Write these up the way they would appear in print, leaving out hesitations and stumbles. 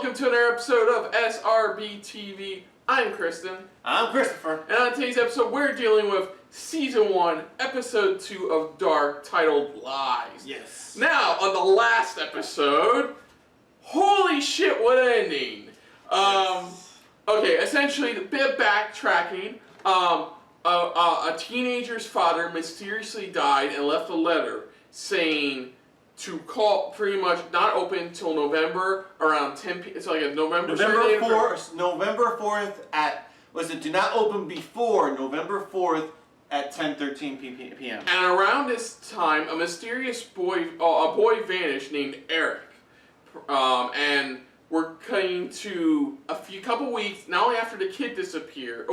welcome to another episode of SRBTV. I'm Kristen. I'm Christopher. And on today's episode, we're dealing with Season 1, Episode 2 of Dark, titled Lies. Yes. Now, on the last episode, holy shit, what an ending. Okay, essentially, a bit of backtracking. A teenager's father mysteriously died and left a letter saying to call, pretty much not open till November around 10 p.m. It's like a November 4th, November 4th at, do not open before November 4th at 10:13 p.m. And around this time, a mysterious boy vanished named Eric. And we're cutting to a couple weeks, not only after the kid disappeared,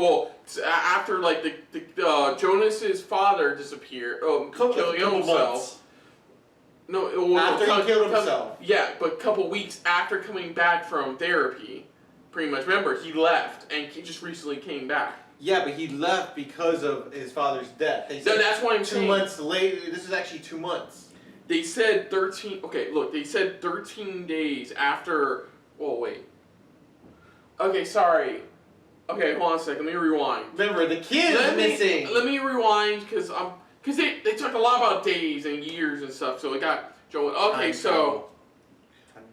after like the Jonas's father disappeared, killing himself. After he killed himself. Yeah, but a couple weeks after coming back from therapy, pretty much. Remember, he left and he just recently came back. Yeah, but he left because of his father's death. They said that's why I'm saying 2 months later. This is actually 2 months. They said 13. Okay, look, they said 13 days after. Oh wait. Okay, sorry. Okay, hold on a second. Let me rewind. Remember, the kid is missing. Let me rewind because they talked a lot about days and years and stuff. So it got Joe.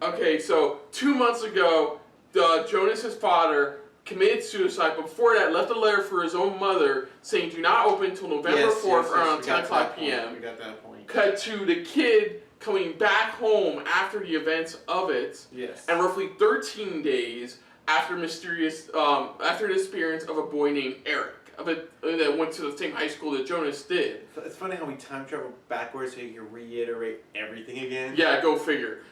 Okay, so 2 months ago, Jonas's father committed suicide. Before that, left a letter for his own mother saying, "Do not open until November 4th around 10 o'clock p.m." We got that point. Cut to the kid coming back home after the events of it. Yes. And roughly 13 days after the disappearance of a boy named Eric, that went to the same high school that Jonas did. It's funny how we time travel backwards so you can reiterate everything again. Yeah, go figure.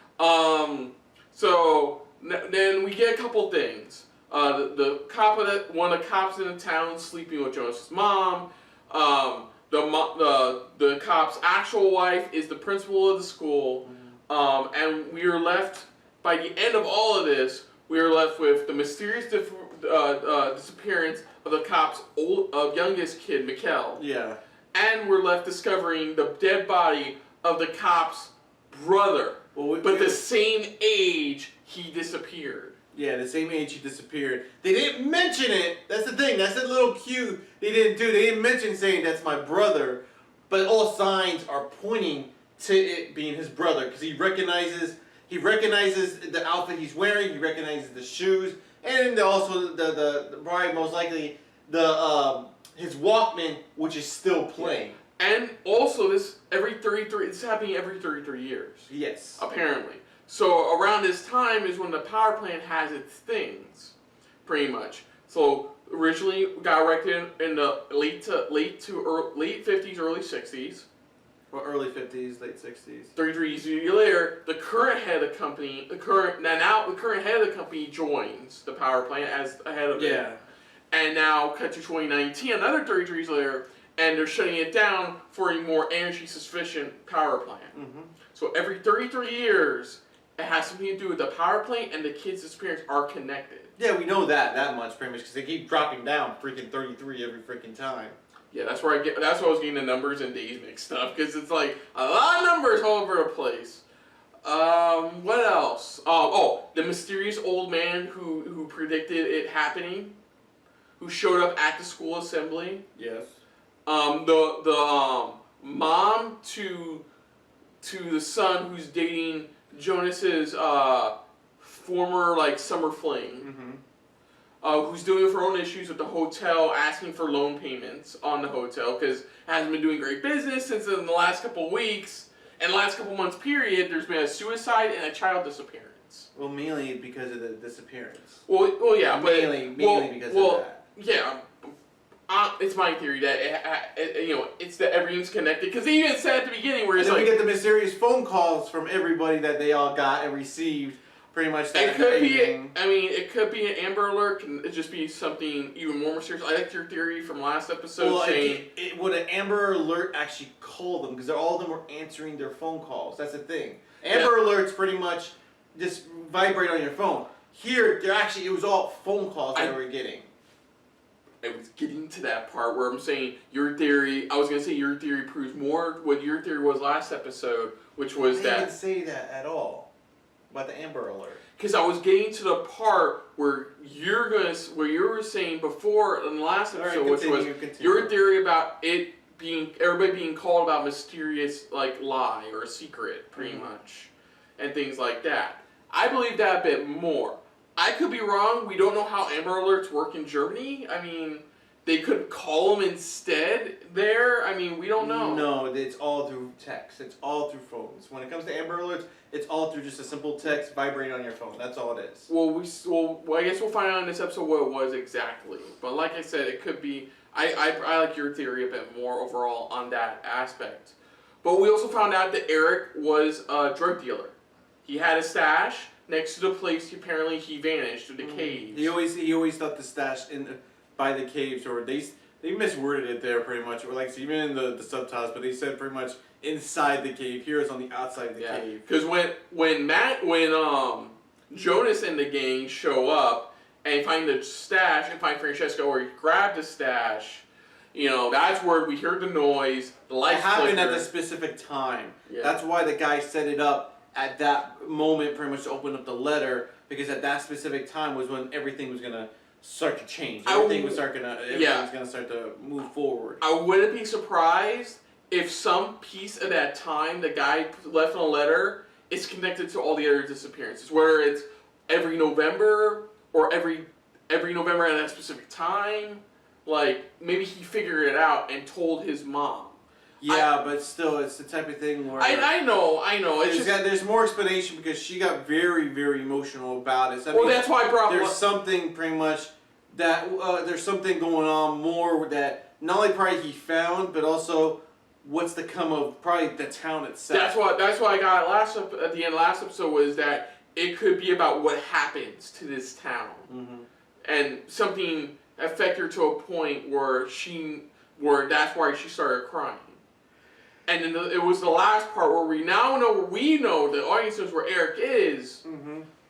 So then we get a couple things. One of the cops in the town sleeping with Jonas's mom. The cop's actual wife is the principal of the school. And we are left, by the end of all of this, we are left with the mysterious disappearance of the cop's youngest kid, Mikkel. Yeah. And we're left discovering the dead body of the cop's brother. But the same age he disappeared. Yeah, the same age he disappeared. They didn't mention it. That's the thing. That's a little cue they didn't do. They didn't mention saying that's my brother. But all signs are pointing to it being his brother because he recognizes the outfit he's wearing. He recognizes the shoes, and also the probably most likely his Walkman, which is still playing. And also this it's happening every 33 years. Yes. Apparently. So around this time is when the power plant has its things, pretty much. So originally got erected in the late 50s, early 60s. Well, early 50s, late 60s. 33 years later, the current head of the company, the current head of the company joins the power plant as a head of it. Yeah. And now cut to 2019, another 33 years later, and they're shutting it down for a more energy sufficient power plant. Mm-hmm. So every 33 years, it has something to do with the power plant and the kid's disappearance are connected. Yeah, we know that much pretty much because they keep dropping down freaking 33 every freaking time. Yeah, that's where I was getting the numbers and days mixed up because it's like a lot of numbers all over the place. What else? The mysterious old man who predicted it happening, who showed up at the school assembly. Yes. The mom to the son who's dating Jonas's former summer fling, who's dealing with her own issues with the hotel, asking for loan payments on the hotel because it hasn't been doing great business since in the last couple weeks and the last couple months period. There's been a suicide and a child disappearance. Well, mainly because of the disappearance. Well, yeah, mainly because of that. Yeah. It's my theory that it's that everything's connected because they even said at the beginning where it's we get the mysterious phone calls from everybody that they all got and received. Pretty much that. It could be an Amber Alert. Can it just be something even more mysterious? I liked your theory from last episode. Well, would an Amber Alert actually call them because all of them were answering their phone calls? That's the thing. Amber Alerts pretty much just vibrate on your phone. Here, it was all phone calls that we were getting. I was getting to that part where I'm saying your theory. I was gonna say your theory proves more what your theory was last episode, which was I didn't say that at all. About the Amber Alert. Because I was getting to the part where you were saying before in the last episode, which was your theory about it being everybody being called about mysterious like lie or a secret, pretty much, and things like that. I believe that a bit more. I could be wrong. We don't know how Amber Alerts work in Germany. I mean, they could call them instead there. I mean, we don't know. No, it's all through text. It's all through phones. When it comes to Amber Alerts, it's all through just a simple text vibrating on your phone. That's all it is. Well, I guess we'll find out in this episode what it was exactly. But like I said, it could be. I like your theory a bit more overall on that aspect. But we also found out that Eric was a drug dealer. He had a stash next to the place apparently he vanished through the caves. He always thought the stash by the caves, or they misworded it there pretty much, or like even in the subtitles, but they said pretty much inside the cave. Here it's on the outside of the cave. Because when Jonas and the gang show up and find the stash and find Francesco where he grabbed the stash, you know, that's where we heard the noise. The lights happened at the specific time. Yeah. That's why the guy set it up at that moment, pretty much to open up the letter, because at that specific time was when everything was gonna start to change. Everything was gonna start to move forward. I wouldn't be surprised if some piece of that time the guy left on a letter is connected to all the other disappearances, whether it's every November or every November at that specific time. Like, maybe he figured it out and told his mom. Yeah, but still, it's the type of thing where... I know. It's there's more explanation because she got very, very emotional about it. So, that's why I brought... There's something pretty much that... there's something going on more that not only probably he found, but also what's to come of probably the town itself. That's what I got at the end of last episode, was that it could be about what happens to this town. And something affect her to a point where that's why she started crying. And then it was the last part where we know the audience knows where Eric is,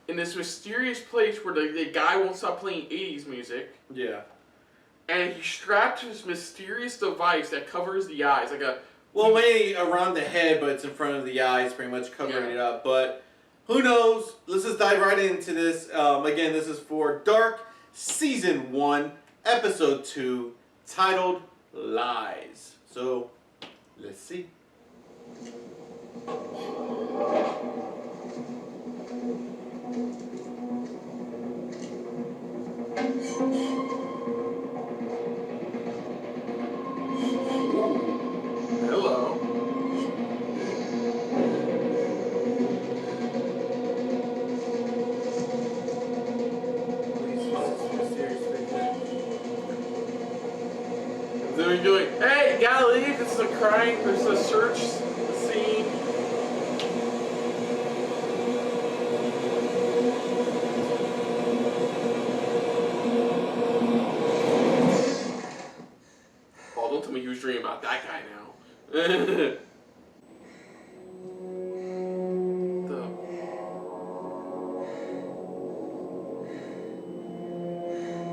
in this mysterious place where the guy won't stop playing 80s music. Yeah. And he strapped this mysterious device that covers the eyes, like a... Well, maybe around the head, but it's in front of the eyes, pretty much covering it up. But who knows? Let's just dive right into this. Again, this is for Dark Season 1, Episode 2, titled Lies. So, let's see. Hello. What are you doing? Hey, you gotta leave. It's a crying. There's a search scene. Oh, don't tell me you was dreaming about that guy now.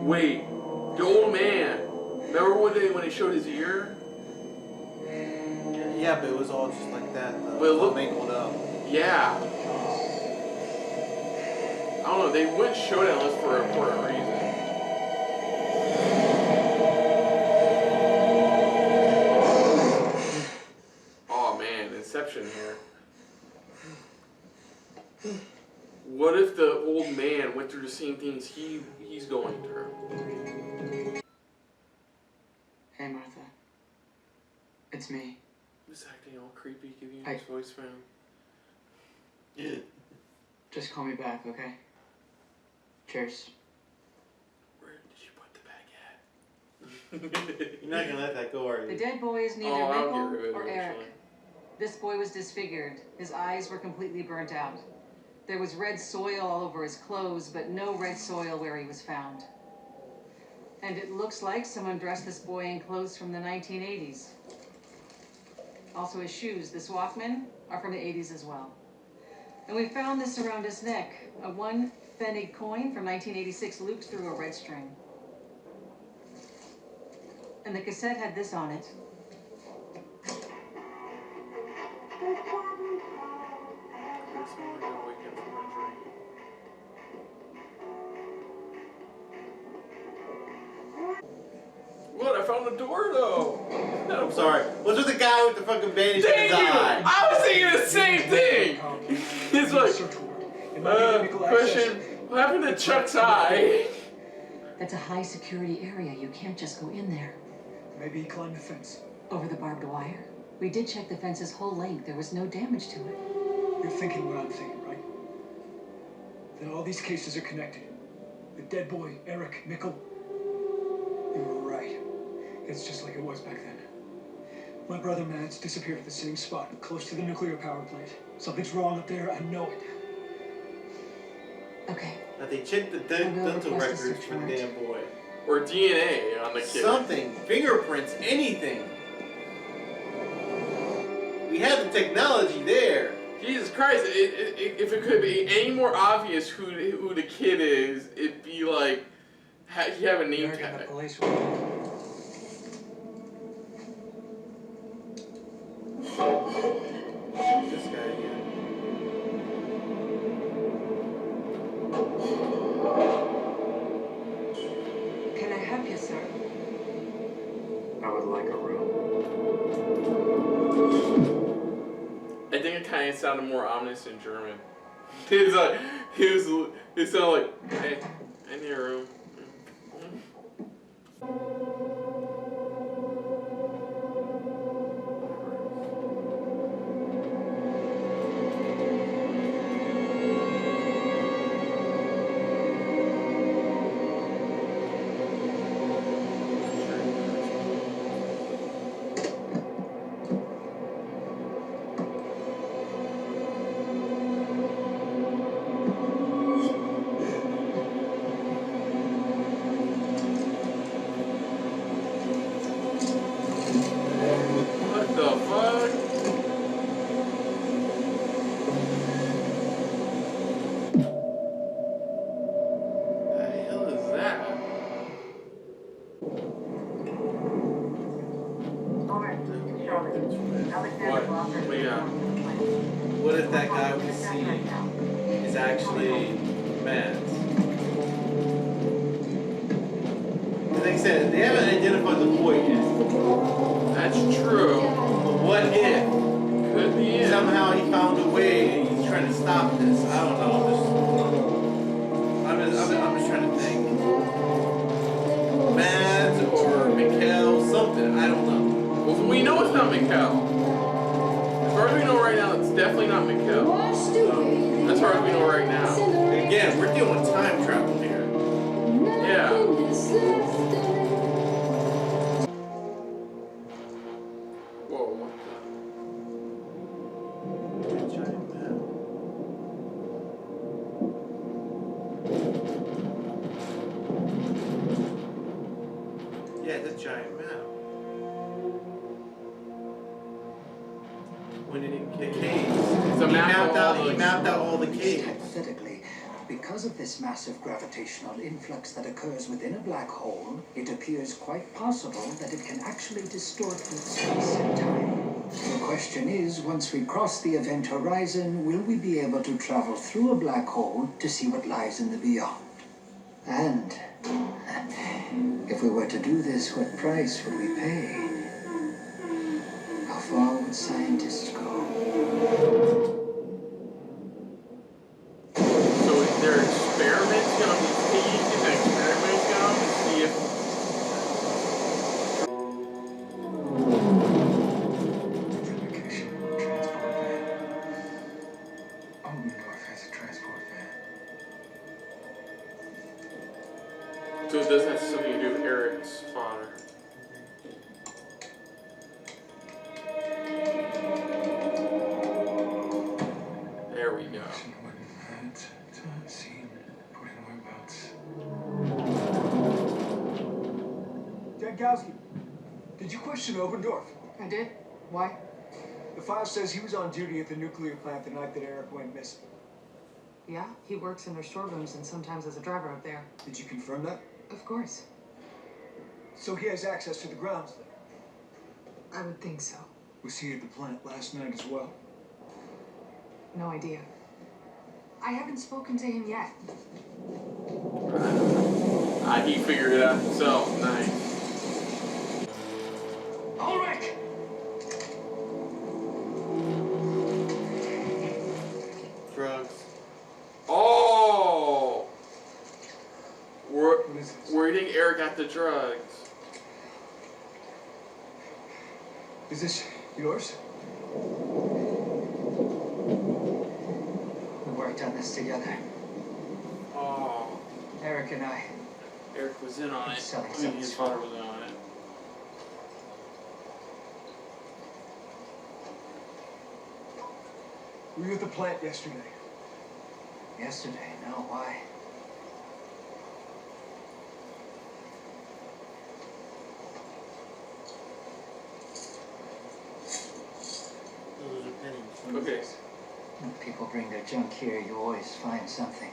Wait, the old man. Remember when they showed his ear? Yeah, but it was all just like that. But it looked mangled up. Yeah. I don't know. They wouldn't show that unless for an important reason. Oh man, Inception here. What if the old man went through the same things he's going through? Hey, Martha. It's me. This acting all creepy, giving you his voice from. Yeah. Just call me back, okay? Cheers. Where did you put the bag at? You're not gonna let that go, are The you? dead boy is neither I'll get Michael rid of it or Eric. eventually. This boy was disfigured. His eyes were completely burnt out. There was red soil all over his clothes, but no red soil where he was found. And it looks like someone dressed this boy in clothes from the 1980s. Also his shoes, this Walkman, are from the 80s as well. And we found this around his neck, a 1 pfennig coin from 1986 looped through a red string. And the cassette had this on it. found the door though. I'm sorry. What's with the guy with the fucking bandage in Thank his you! eye? I was thinking the same thing! He's like, question, what happened to Chuck's eye? That's a high security area. You can't just go in there. Maybe he climbed the fence. Over the barbed wire? We did check the fence's whole length. There was no damage to it. You're thinking what I'm thinking, right? That all these cases are connected. The dead boy, Eric, Mikkel. You were right. It's just like it was back then. My brother Mads disappeared at the same spot, close to the nuclear power plant. Something's wrong up there, I know it. Okay. Now they checked the dental records for the damn boy. Or DNA on the kid. Something. Fingerprints, anything. We have the technology there. Jesus Christ, if it could be any more obvious who the kid is, it'd be like, he have a name tag. Police. This guy again. Can I help you, sir? I would like a room. I think it kind of sounded more ominous in German. It sounded like, hey, I need a room. What the fuck? The hell is that? What? What if that guy we see is actually Mads? Like I said, they haven't identified the boy yet. That's true. But what if Could be it. somehow he found a way and he's trying to stop this? I don't know. I'm just trying to think. Mads or Mikkel, something. I don't know. Well, we know it's not Mikkel. As far as we know right now, it's definitely not Mikkel. As far as we know right now. Again, we're dealing with time travel here. Yeah. Whoa, what Giant map. Yeah, the giant map. When did he get caves? It's a map of all He the- mapped out all the caves. Hypothetically, because of this massive gravitational influx that occurs within a black hole, it appears quite possible that it can actually distort both space and time. The question is, once we cross the event horizon, will we be able to travel through a black hole to see what lies in the beyond? And if we were to do this, what price would we pay? How far would scientists go? So is there experiments gonna be taken? Is there experiments going to see if Identification, transport van. Oldendorf has a transport van. so it does have something to do with Eric's father? There we go. Jankowski, did you question Obendorf? I did. Why? The file says he was on duty at the nuclear plant the night that Eric went missing. Yeah, he works in their storerooms and sometimes as a driver up there. Did you confirm that? Of course. So he has access to the grounds there. I would think so. Was he at the plant last night as well? No idea. I haven't spoken to him yet. He figured it out himself. Nice. Ulrich! Drugs. Oh! What is this? Where do you think Eric got the drugs? Is this yours? We worked on this together. Oh. Eric and I. Eric was in on it. Selling I mean, his something. father was in on it. Were you at the plant yesterday? Yesterday, no, why? Those are pennies. Okay. When people bring their junk here, you always find something.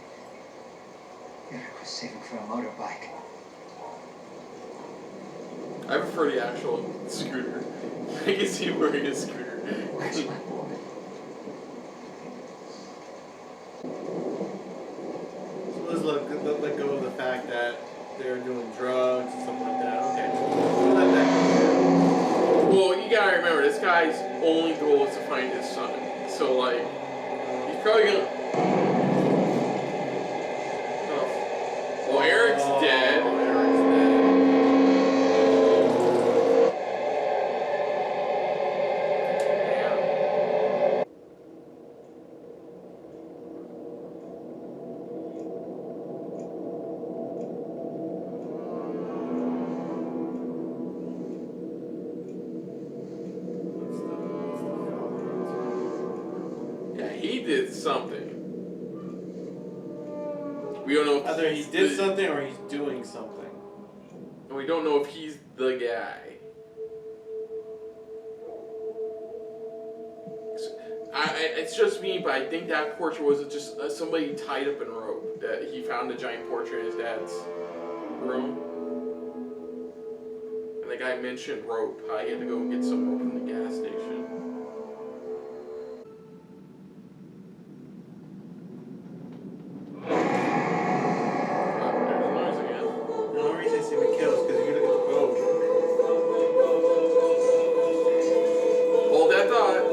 Eric was saving for a motorbike. I prefer the actual scooter. I can see him wearing a scooter. Where's my boy? So let's let go of the fact that they're doing drugs and stuff like that. Okay. We'll let that go. Well, you gotta remember, this guy's only goal is to find his son. So, like, he's probably gonna. Oh. Well, Eric's dead. Eric's dead. Yeah, he did something. We don't know if Either he he's did the- something or he's doing something. And we don't know if he's the guy. It's just me, but I think that portrait was just somebody tied up in rope. That he found a giant portrait in his dad's room. And the guy mentioned rope. How he had to go and get some rope from the gas station. Oh, there's a noise again. The only reason I say Mikhail is because you're gonna get the boat. Hold that thought.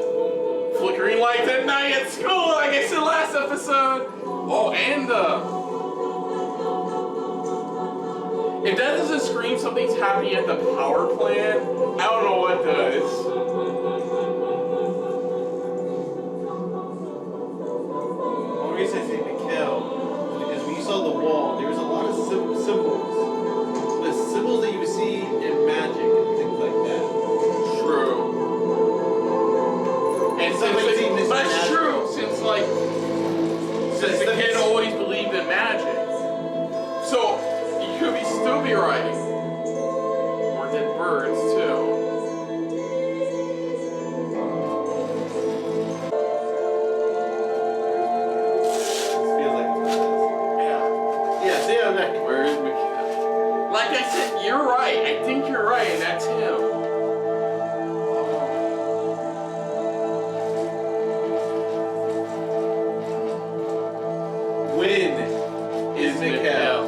Flickering lights at night at school, like I said last episode. Oh, and if that doesn't scream something's happening at the power plant, I don't know what does. The only reason I say Mikhail is because when you saw the wall, there was a lot of symbols. The symbols that you would see in magic and things like that. True. And since Somebody's eating this that's magic. true, since the kid always believed in magic. So you could still be right. Or dead birds too. This feels like it's Yeah. Yeah, see how that. Where is Mikhail? Like I said, you're right. I think you're right, and that's him. When is Mikhail?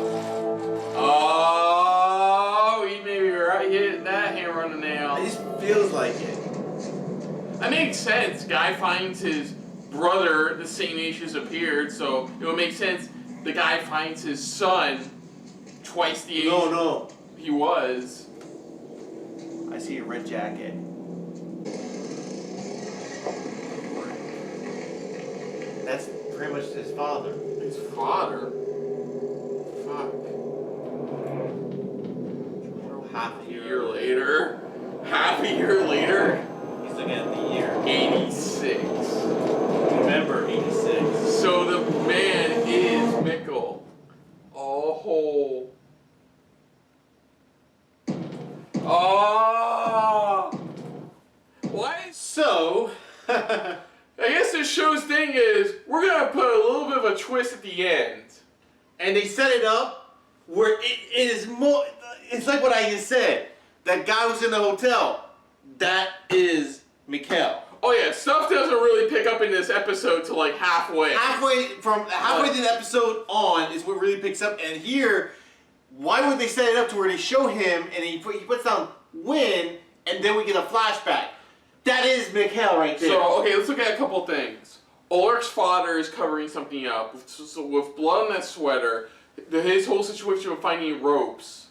Oh, he may be right. He hit that hammer on the nail. It just feels like it. That makes sense. Guy finds his brother the same age as appeared, so it would make sense. The guy finds his son twice the age No. he was. I see a red jacket. That's pretty much his father. His father. Fuck. Half A year later. Half a year later. He's looking at the year. 86. November 86. So the man is Mikkel. Oh. Oh. Why? So, I guess this show's thing is we're gonna put a little bit of a twist at the end. and they set it up where it is more. It's like what I just said. That guy was in the hotel. That is Mikhail. Oh yeah, stuff doesn't really pick up in this episode till like halfway. Halfway through the episode on is what really picks up. And here, why would they set it up to where they show him and he puts down Win, and then we get a flashback. That is Mikhail right there. So, okay, let's look at a couple things. Ulrich's father is covering something up with blood on that sweater. His whole situation with finding ropes.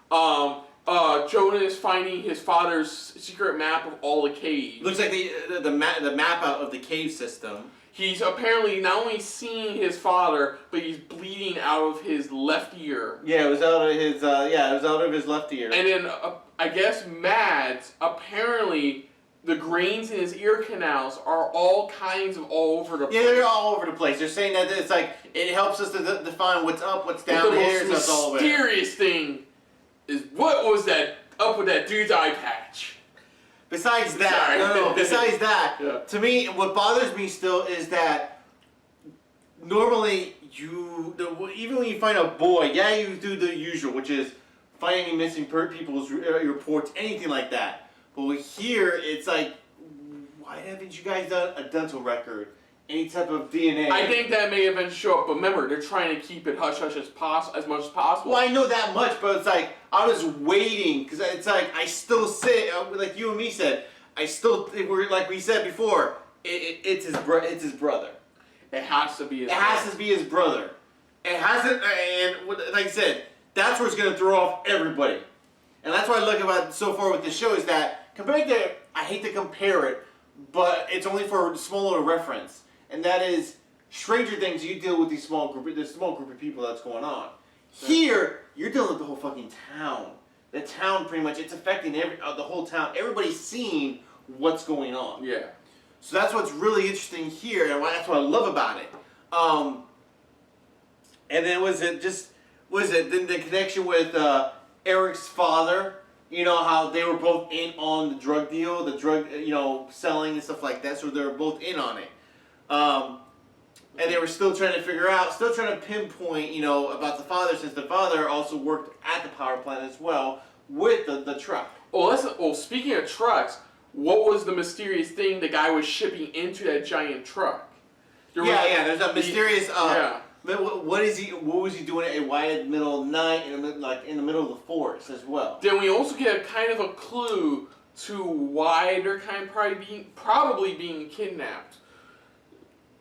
Jonah is finding his father's secret map of all the caves. Looks like the map out of the cave system. He's apparently not only seeing his father, but he's bleeding out of his left ear. Yeah, it was out of his. It was out of his left ear. And then I guess Mads, apparently the grains in his ear canals are all kinds of all over the place. Yeah, they're all over the place. They're saying that it's like it helps us to define what's up, what's down, the hairs, most that's all there. mysterious thing is what was that up with that dude's eye patch? Besides that, besides that, Yeah. to me, what bothers me still is that normally even when you find a boy, yeah, you do the usual, which is finding missing people's reports, anything like that. But here, it's like, why haven't you guys done a dental record? Any type of DNA? I think that may eventually show up, but remember, they're trying to keep it hush-hush as much as possible. Well, I know that much, but it's like, I was waiting, because it's like, I still say, like you and me said, we're like we said before, it's his brother. It has to be his It has to be his brother. It hasn't, and like I said, that's where it's going to throw off everybody. And that's what I like about so far with the show is that, compared to, I hate to compare it, but it's only for a smaller reference. And that is, Stranger Things, you deal with this small group of people that's going on. Here, you're dealing with the whole fucking town. The town, pretty much, it's affecting the whole town. Everybody's seeing what's going on. Yeah. So that's what's really interesting here, and that's what I love about it. And then then the connection with Eric's father? You know how they were both in on the drug deal, the drug, selling and stuff like that. So they were both in on it. And they were still trying to pinpoint, about the father, since the father also worked at the power plant as well with the truck. Well, speaking of trucks, what was the mysterious thing the guy was shipping into that giant truck? There's a mysterious. What was he doing at the middle of the night, in the middle of the forest as well? Then we also get a kind of a clue to why they're probably being kidnapped.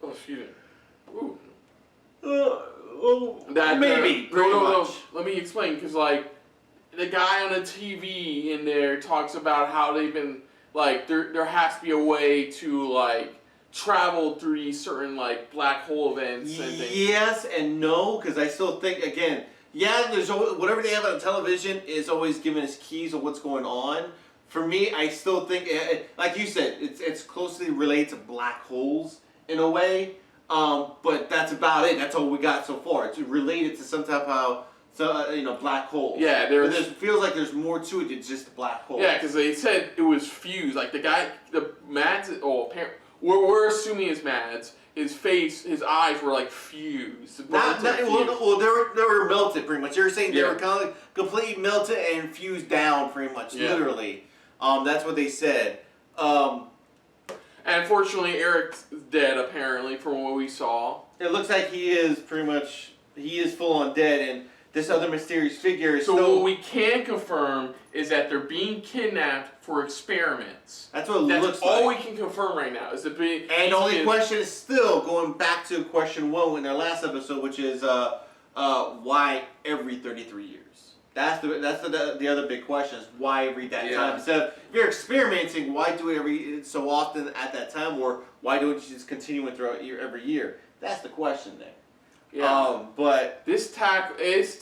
Oh, excuse me. Ooh. Maybe. No. Let me explain, because the guy on the TV in there talks about how they've been there has to be a way to travel through these certain black hole events and things. Yes and no, because I still think there's always, whatever they have on television is always giving us keys of what's going on. For me, I still think, like you said, it's closely related to black holes in a way. But that's about it. That's all we got so far. It's related to some type of black holes. Yeah, it feels like there's more to it than just a black hole. Yeah, because they said it was fused. Like the guy, the Mads. Oh, apparently, we're assuming it's Mads. His face, his eyes were fused. They were melted pretty much. You're saying they were kind of completely melted and fused down pretty much, literally. That's what they said. And unfortunately, Eric's dead, apparently, from what we saw. It looks like he is full on dead, and this other mysterious figure is what we can confirm is that they're being kidnapped for experiments. That's what it looks like. That's all we can confirm right now. And the only question is still going back to question 1 in our last episode, which is why every 33 years? That's the other big question is why every that time. So if you're experimenting, why do it every so often at that time, or why don't you just continue it throughout every year? That's the question there. Yeah. But this tackled it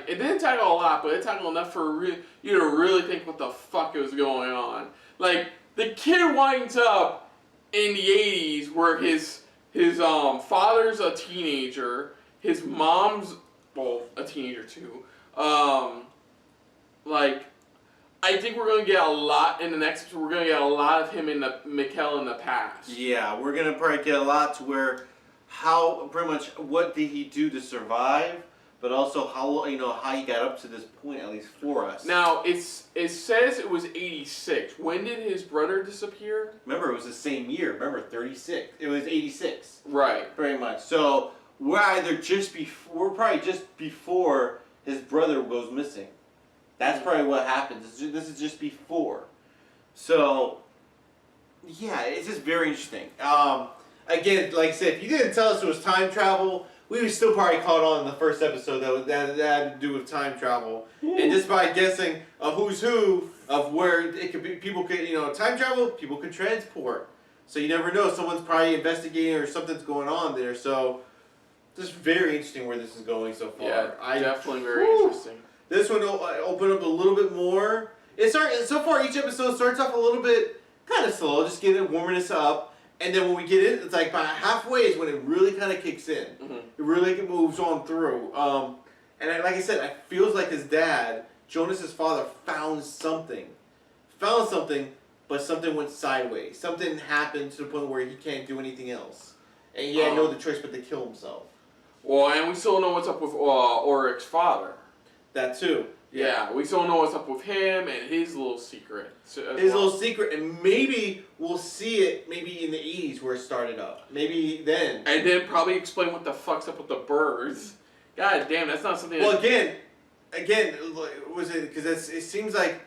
didn't tackle a lot, but it tackled enough for you to really think what the fuck is going on. The kid winds up in the 80s where his father's a teenager, his mom's a teenager too. I think we're gonna get a lot in the next episode. We're gonna get a lot of him in Mikhail in the past. Yeah, we're gonna probably get a lot to where what did he do to survive, but also how he got up to this point, at least for us. Now it says it was 86. When did his brother disappear? Remember, it was the same year. Remember, 36. It was 86. Right. Very much. So we're probably just before his brother goes missing. That's probably what happens. This is just before. So, yeah, it's just very interesting. Again, like I said, if you didn't tell us it was time travel, we would still probably caught on in the first episode that had to do with time travel. And just by guessing a who's who of where it could be, people could, time travel, people could transport. So you never know. Someone's probably investigating or something's going on there. So, just very interesting where this is going so far. Yeah, definitely very interesting. This one will open up a little bit more. So far, each episode starts off a little bit kind of slow, just getting warming us up. And then when we get in, it's like about halfway is when it really kind of kicks in. Mm-hmm. It really moves on through. And like I said, it feels like his dad, Jonas's father, found something, but something went sideways. Something happened to the point where he can't do anything else, and he had no other choice but to kill himself. Well, and we still don't know what's up with Ulrich's father. That too. Yeah, we still know what's up with him and his little secret. Little secret, and maybe we'll see it maybe in the 80s where it started up. Maybe then. And then probably explain what the fuck's up with the birds. God damn, that's not something. Well, again, was it because it seems like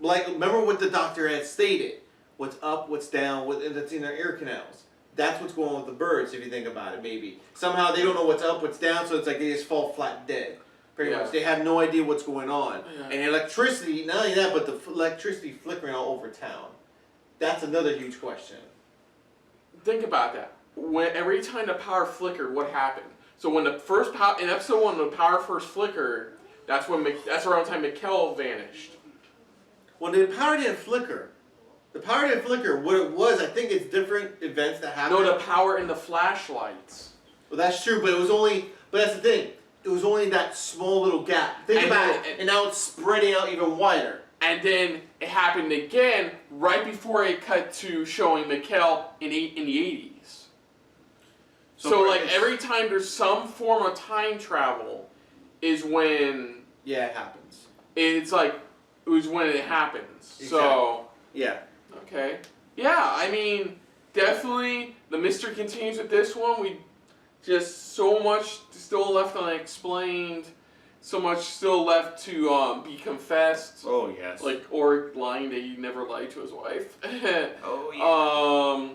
remember what the doctor had stated? What's up, what's down, and that's in their ear canals. That's what's going on with the birds. If you think about it, maybe somehow they don't know what's up, what's down, so it's like they just fall flat dead. Pretty much, they have no idea what's going on. Yeah. And electricity, not only that, but the electricity flickering all over town. That's another huge question. Think about that. Every time the power flickered, what happened? So when the first in episode 1, when the power first flickered, that's around the time Mikkel vanished. Well, the power didn't flicker. What it was, I think it's different events that happened. No, the power in the flashlights. Well, that's true, but it was only. But that's the thing. It was only that small little gap. Think about it, and now it's spreading out even wider. And then it happened again right before it cut to showing Mikkel in the 80s. So like every time there's some form of time travel, is when it happens. It's like it was when it happens. Exactly. So yeah. Okay. Yeah, I mean, definitely the mystery continues with this one. We just so much still left unexplained, so much still left to be confessed. Oh yes. Like Ulrich lying that he never lied to his wife. Oh yeah.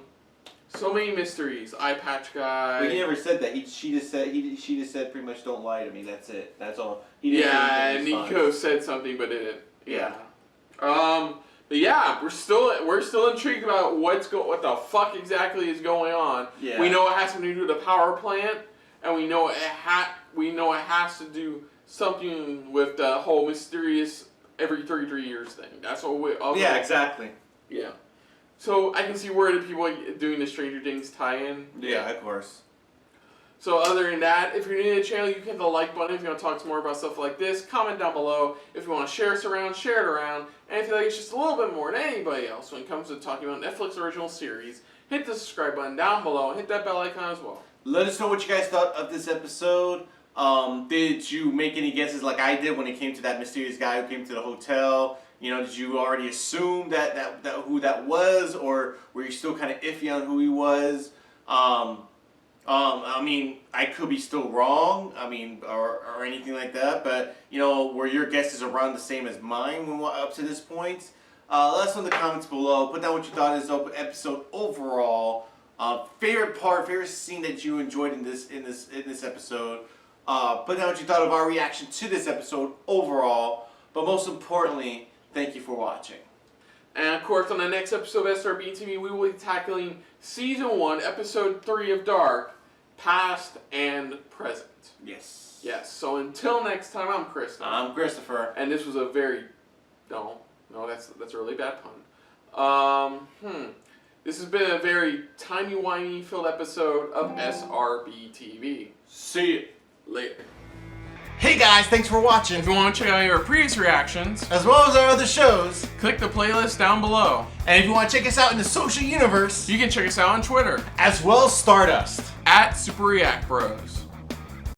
So many mysteries. Eye patch guy. But he never said that. She just said pretty much don't lie to me. That's it. That's all. And Nico said something, but didn't. Yeah. But yeah, we're still intrigued about what the fuck exactly is going on. Yeah. We know it has something to do with the power plant, and we know it has to do something with the whole mysterious every 33 years thing. That's what we. Yeah, exactly. Yeah. So I can see where the people doing the Stranger Things tie-in. Yeah, of course. So other than that, if you're new to the channel, you can hit the like button if you want to talk some more about stuff like this. Comment down below. If you want to share us around, share it around. And if you like it's just a little bit more than anybody else when it comes to talking about Netflix original series, hit the subscribe button down below and hit that bell icon as well. Let us know what you guys thought of this episode. Did you make any guesses like I did when it came to that mysterious guy who came to the hotel? Did you already assume that who that was, or were you still kind of iffy on who he was? I mean, I could be still wrong. I mean, or anything like that. But were your guesses around the same as mine when up to this point? Let us know in the comments below. Put down what you thought of this episode overall. Favorite scene that you enjoyed in this episode. Put down what you thought of our reaction to this episode overall. But most importantly, thank you for watching. And of course, on the next episode of SRBTV, we will be tackling Season 1, Episode 3 of Dark, Past and Present. Yes. Yes, so until next time, I'm Chris. I'm Christopher. And this was a very... No, that's a really bad pun. This has been a very timey-wimey filled episode of SRBTV. See you later. Hey guys, thanks for watching. If you want to check out our previous reactions, as well as our other shows, click the playlist down below. And if you want to check us out in the social universe, you can check us out on Twitter, as well as Stardust, @SuperReactBros.